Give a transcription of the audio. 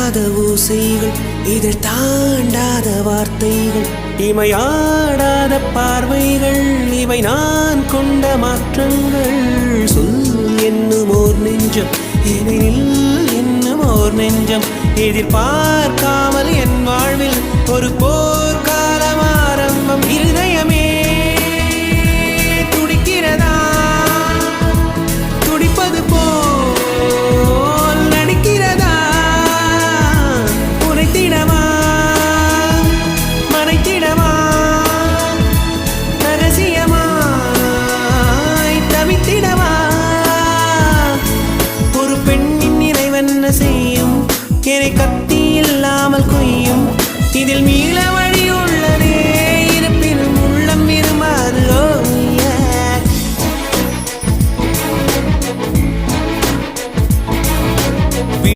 கேட்காத ஓசைகள், இதழ் தாண்டாத வார்த்தைகள், இமையாடாத பார்வைகள், இவை நான் கொண்ட மாற்றங்கள். சொல் என்னும் ஓர் நெஞ்சம், எதிரில் என்னும் ஓர் நெஞ்சம், எதிர்பார்க்காமல் என் வாழ்வில் ஒரு போர்க்காலம் ஆரம்பம். இருதயமே துடிக்கிறதா, துடிப்பது போல் நடிக்கிறதா, உரைத்திடவா மறைத்திடவா, ரகசியமாய் தவித்திடவா. ஒரு பெண்ணின் நிறைவென்ன செய்யும், என்னை கத்தி இல்லாமல் கொய்யும், இதில் மீள வழி